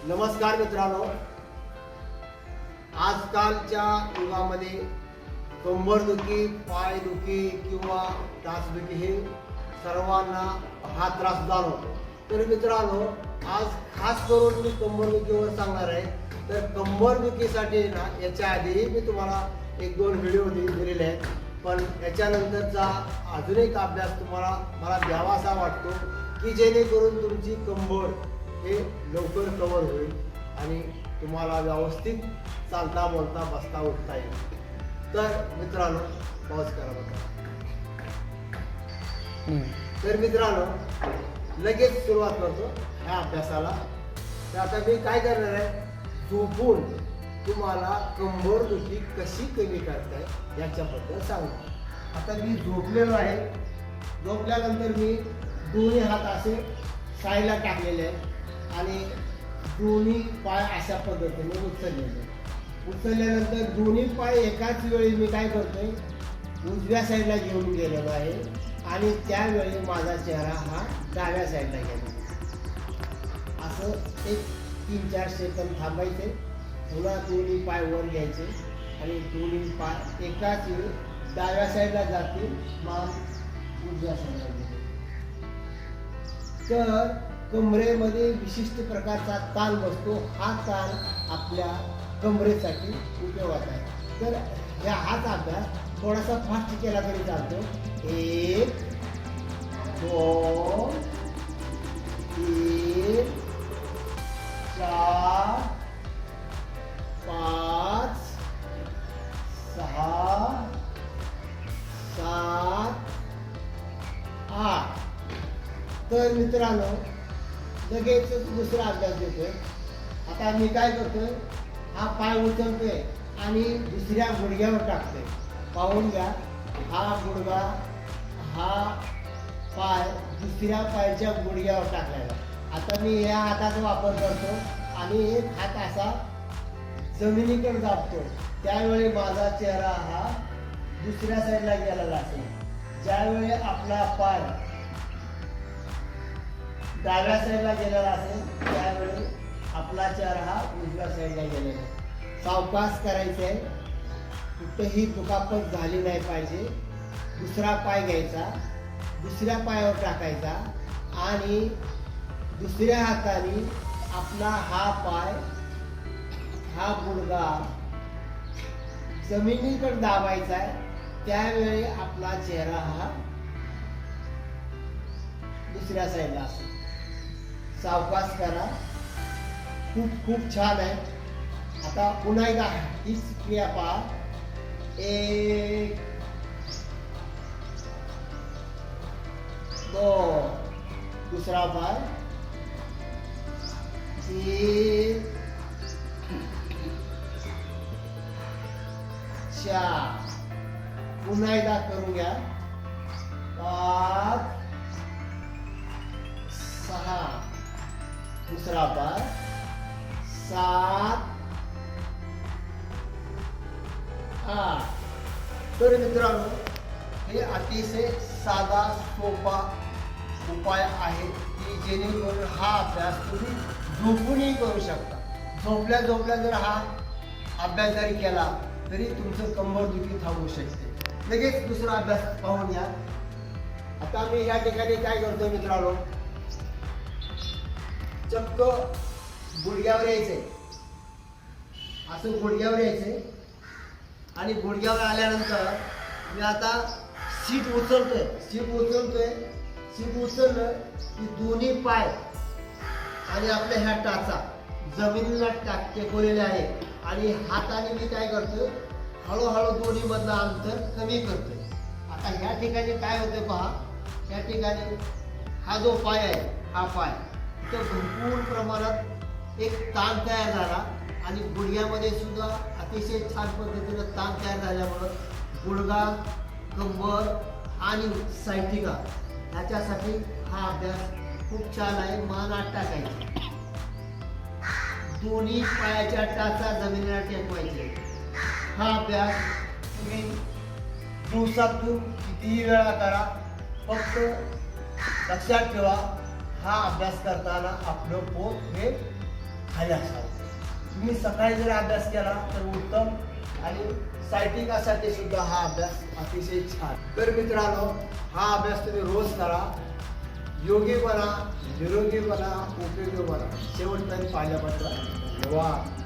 नमस्कार मित्रांनो, आजकालच्या युगामध्ये कंबरदुखी, पायदुखी किंवा टाचदुखी हे सर्वांना हा त्रास जाणवतो. तर मित्रांनो, आज खास करून मी कंबरदुखीवर सांगणार आहे. तर कंबरदुखीसाठी ना याच्या आधी मी तुम्हाला एक दोन व्हिडिओ दिलेले आहेत, पण याच्यानंतरचा अजून एक अभ्यास तुम्हाला मला द्यावासा वाटतो की जेणेकरून तुमची कंबर हे लवकर कव्हर होईल आणि तुम्हाला व्यवस्थित चालता बोलता बसता उठता येईल. तर मित्रांनो, पॉज करा बघा. तर मित्रांनो, लगेच सुरुवात करतो ह्या अभ्यासाला. तर आता मी काय करणार आहे, झोपून तुम्हाला कंबरदुखी कशी कमी करताय याच्याबद्दल सांगतो. आता मी झोपलेलो आहे. झोपल्यानंतर मी दोन्ही हात असे साईडला टाकलेले आहेत आणि दोन्ही पाय अशा पद्धतीने उचलल्यानंतर दोन्ही पाय एकाच वेळी मी काय करतोय, उजव्या साईडला घेऊन गेलेलो आहे आणि त्यावेळी माझा चेहरा हा डाव्या साईडला गेला. असं एक 3-4 सेकंद थांबायचे. पुन्हा दोन्ही पाय वर घ्यायचे आणि दोन्ही पाय एकाच वेळी डाव्या साईडला जातील, मान उजव्या साईडला गेले. तर कमरेमध्ये विशिष्ट प्रकारचा ताण बसतो. हा ताण आपल्या कमरेसाठी उपयोगाचा आहे. तर हाच अभ्यास थोडासा फास्ट केला तरी चालतो. 1 2 3 4 5 6 7 8. तर मित्रांनो, लगेच दुसरा अभ्यास देतोय. आता मी काय करतोय, हा पाय उचलतोय आणि दुसऱ्या गुडघ्यावर टाकतोय. पाहून घ्या, हा गुडघा, हा पाय दुसऱ्या पायाच्या गुडघ्यावर टाकलेला. आता मी या हाताचा वापर करतो आणि एक हात असा जमिनीकडे दाबतो. त्यावेळी माझा चेहरा हा दुसऱ्या साईडला गेलेला असेल. ज्यावेळी आपला पाय डाव्या साईडला गेलेला असेल त्यावेळी आपला चेहरा हा उजव्या साईडला गेलेला. सावकाश करायचं आहे, कुठेही दुखापत झाली नाही पाहिजे. दुसरा पाय घ्यायचा, दुसऱ्या पायावर टाकायचा आणि दुसऱ्या हाताने आपला हा पाय, हा गुडघा जमिनीकडे दाबायचा आहे. त्यावेळी आपला चेहरा हा दुसऱ्या साईडला असेल. सावकाश करा, खूप छान आहे. आता पुन्हा एकदा हीच क्रिया पहा. 1 2 दुसरा पाय, 3 4 पुन्हा एकदा करून घ्या. 5 6 दुसरा पाय, 7 8. तर मित्रांनो, हे अतिशय साधा सोपा उपाय आहे की जेणेकरून हा अभ्यास तुम्ही झोपूनही करू शकता. झोपल्या जर हा अभ्यास जरी केला तरी तुमचं कंबरदुखी थांबू शकते. लगेच दुसरा अभ्यास पाहून घ्या. आता मी या ठिकाणी काय करतो मित्रांनो, चक्क गुडघ्यावर यायचे, असं गुडघ्यावर यायचे आणि गुडघ्यावर आल्यानंतर मी आता सीट उचललं की दोन्ही पाय आणि आपल्या ह्या टाचा जमिनीला टेकवलेले आहे आणि हाताने मी काय करतोय, हळूहळू दोन्ही मधलं अंतर कमी करतोय. आता ह्या ठिकाणी काय होतंय पहा, या ठिकाणी हा जो पाय आहे, हा पाय तर भरपूर प्रमाणात एक ताण तयार झाला आणि गुडघ्यामध्ये सुद्धा अतिशय छान पद्धतीनं ताण तयार झाल्यामुळं गुडघा, कंबर आणि सायटिका ह्याच्यासाठी हा अभ्यास खूप छान आहे. मान आत टाकायची, दोन्ही पायाच्या टाचा जमिनीला टेकवायचे. हा अभ्यास तुम्ही दिवसातून कितीही वेळा करा, फक्त लक्षात ठेवा, हा अभ्यास करताना आपलं पोट हे खाली असावं. तुम्ही सकाळी जर अभ्यास केला तर उत्तम आणि सायटिकासाठी सुद्धा हा अभ्यास अतिशय छान. तर मित्रांनो, हा अभ्यास तुम्ही रोज करा. योगी बना, निरोगी बना, उपयोगी बना. शेवटपर्यंत पाहिल्याबद्दल धन्यवाद.